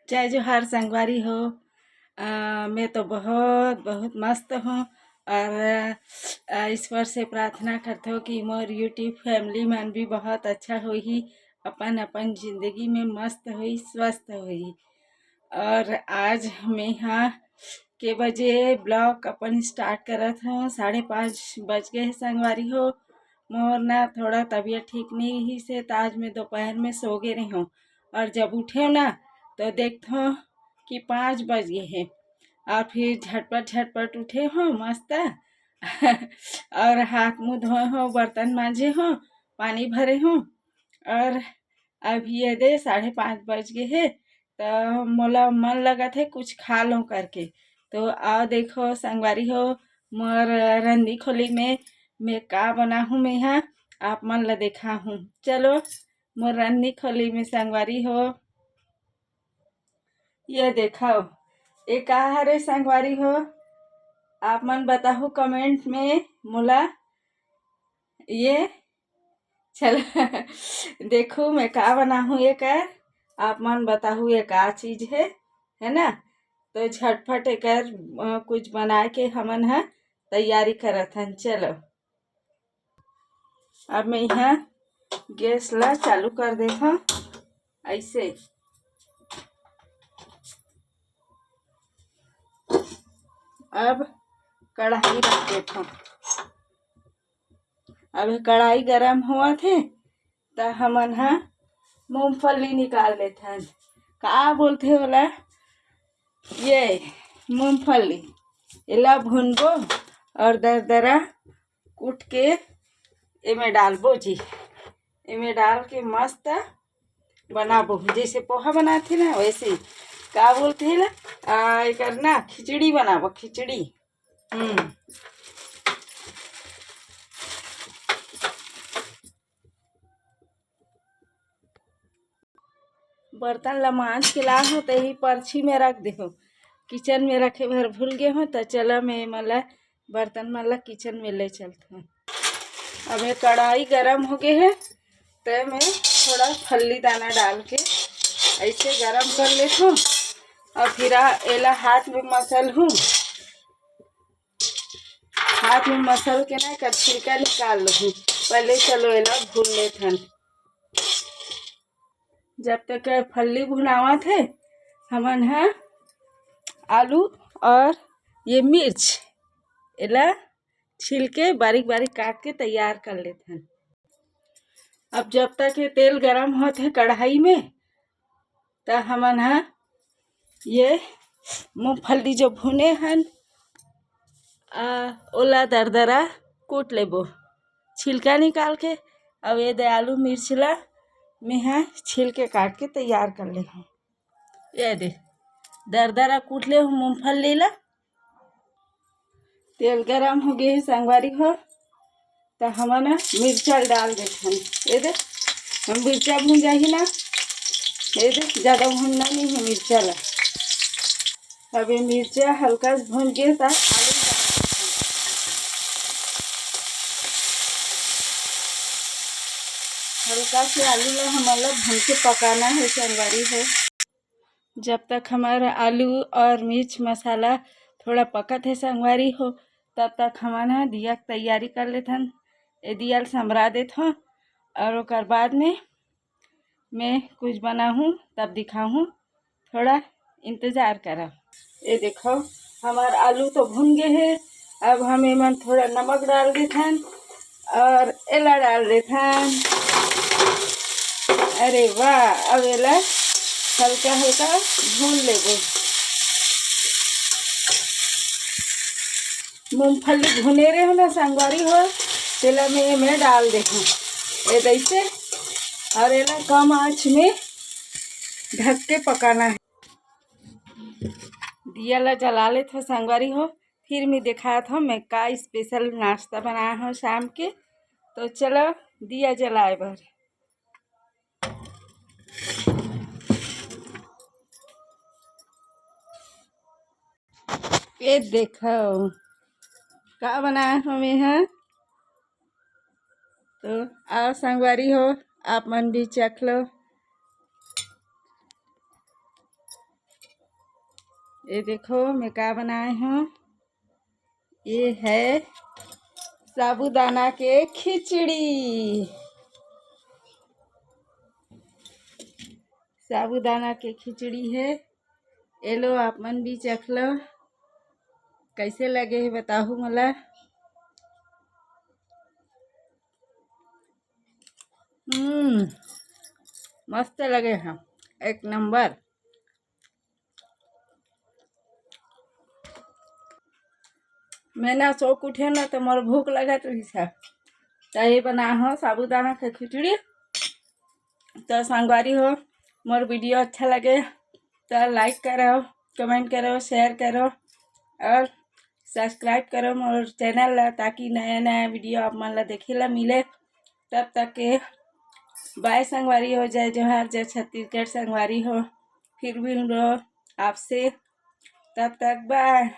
जय जोहार संगवारी हो। मैं तो बहुत बहुत मस्त हूँ और ईश्वर से प्रार्थना करते हो कि मोर यूट्यूब फैमिली मन भी बहुत अच्छा होही, अपन अपन जिंदगी में मस्त होई, स्वस्थ होई। और आज मैं यहाँ के बजे ब्लॉग अपन स्टार्ट करत हूँ। 5:30 बज गए संगवारी हो। मोर ना थोड़ा तबीयत ठीक नहीं ही से, तो आज मैं दोपहर में सो गए रही हूँ और जब उठे ना तो देखते हो कि 5 बज गए हैं और फिर झटपट झटपट उठे हो मस्त और हाथ मुँह धोए हो, बर्तन मांजे हो, पानी भरे हो और अभी ये दे 5:30 बज गए हैं। तो मोला मन लगा थे कुछ खा लो करके, तो आओ देखो संगवारी हो मोर रंदी खोली में मैं का बना हूँ। मैं यहाँ आप मन ला देखा हूँ। चलो मोर रंदी खोली में संगवारी हो ये देखो ये का हरे संगवारी हो, आप मन बताओ कमेंट में मोला। ये चल देखो मैं का बना हूँ ये कर, आप मन बताओ ये का चीज है ना। तो झटफट कर कुछ बना के हमन है तैयारी करत हन। चलो अब मैं यहाँ गैस ला चालू कर देता ऐसे। अब कढ़ाई रख देता। अब कढ़ाई गरम हुआ थे तो हमन हा मूंगफली निकाल लेते हैं। का बोलते बोला ये मूंगफली इला भुनबो और दरदरा कूट के इमे डालबो जी। इमे डाल के मस्त बनाबो, जैसे पोहा बनाते ना वैसे। का बोलते हैं ना एक ना खिचड़ी बनाबो, खिचड़ी। बर्तन ला मांझ के ला हो तो यही पर्ची में रख दे हो। किचन में रखे भर भूल गए हो तो चला मैं मला बर्तन मला किचन में ले चलता हूँ। अब ये कढ़ाई गरम हो गए है तो मैं थोड़ा फल्ली दाना डाल के ऐसे गरम कर लेता हूँ और फिर एला हाथ में मसल हूँ। हाथ में मसल के ना कर छिलका निकाल लूँ पहले। चलो एला भून लेते हैं। जब तक फल्ली भुनावा थे हमन है आलू और ये मिर्च एला छिलके बारीक बारीक काट के तैयार कर लेते हैं। अब जब तक ये तेल गरम होते है कढ़ाई में तो हमन है ये मूंगफली जो भुने हैं ओला दरदरा कूट लेबो छिलका निकाल के। अब ये दे आलू मिर्च ला मैं है छिलके काट के तैयार कर ले हूँ। ये दे दरदरा कूट ले हूँ मूंगफली ला। तेल गरम हो गए संगवारी हो तो हमन मिर्चा डाल देते हैं। ये दे हम मिर्चा भून जाएगी ना, ये दे ज़्यादा भूनना नहीं है मिर्चा ला। अब ये मिर्चा हल्का भून गए तो आलू हल्का से आलू ला हमारा भून के पकाना है संगवारी हो। जब तक हमारा आलू और मिर्च मसाला थोड़ा पकत है संगवारी हो तब तक हमारा दिया की तैयारी कर लेते हैं। ये दिया समरा देते हूँ और ओकर बाद में मैं कुछ बनाऊँ तब दिखाऊँ, थोड़ा इंतज़ार करो। ये देखो हमारा आलू तो भुन गए हैं। अब हम इमन थोड़ा नमक डाल देते हैं और एला डाल देते हैं। अरे वाह, अब एला हल्का हल्का भून लेबो। मूंगफली भुने रहे हो ना संगवारी हो तेला में डाल दे हूँ ये जैसे, और एला कम आँच में ढक के पकाना है। दिया ला जला ले था संगवारी हो। फिर मैं दिखाया था मैं का स्पेशल नाश्ता बनाया हूँ शाम के। तो चलो दिया जलाए भर। ये देखो का बनाया हूँ मैं यहाँ। तो आओ संगवारी हो आप मन भी चख लो। ये देखो मैं क्या बनाए हूँ। ये है साबूदाना के खिचड़ी। साबूदाना के खिचड़ी है। ये लो आप मन भी चख लो, कैसे लगे है बताओ मला। मस्त लगे हैं, एक नंबर। मैं ना सोक उठे ना तो मोर भूख लगा तो ये बना हो साबूदाना के खिचड़ी। तो संगवारी हो, मोर वीडियो अच्छा लगे तो लाइक करो, कमेंट करो, शेयर करो और सब्सक्राइब करो मोर चैनल ला, ताकि नया नया वीडियो आप मन ला देखे ला मिले। तब तक के बाय संगवारी हो, जय जोहार, जय छत्तीसगढ़ संगवारी हो। फिर भी आपसे, तब तक बाय।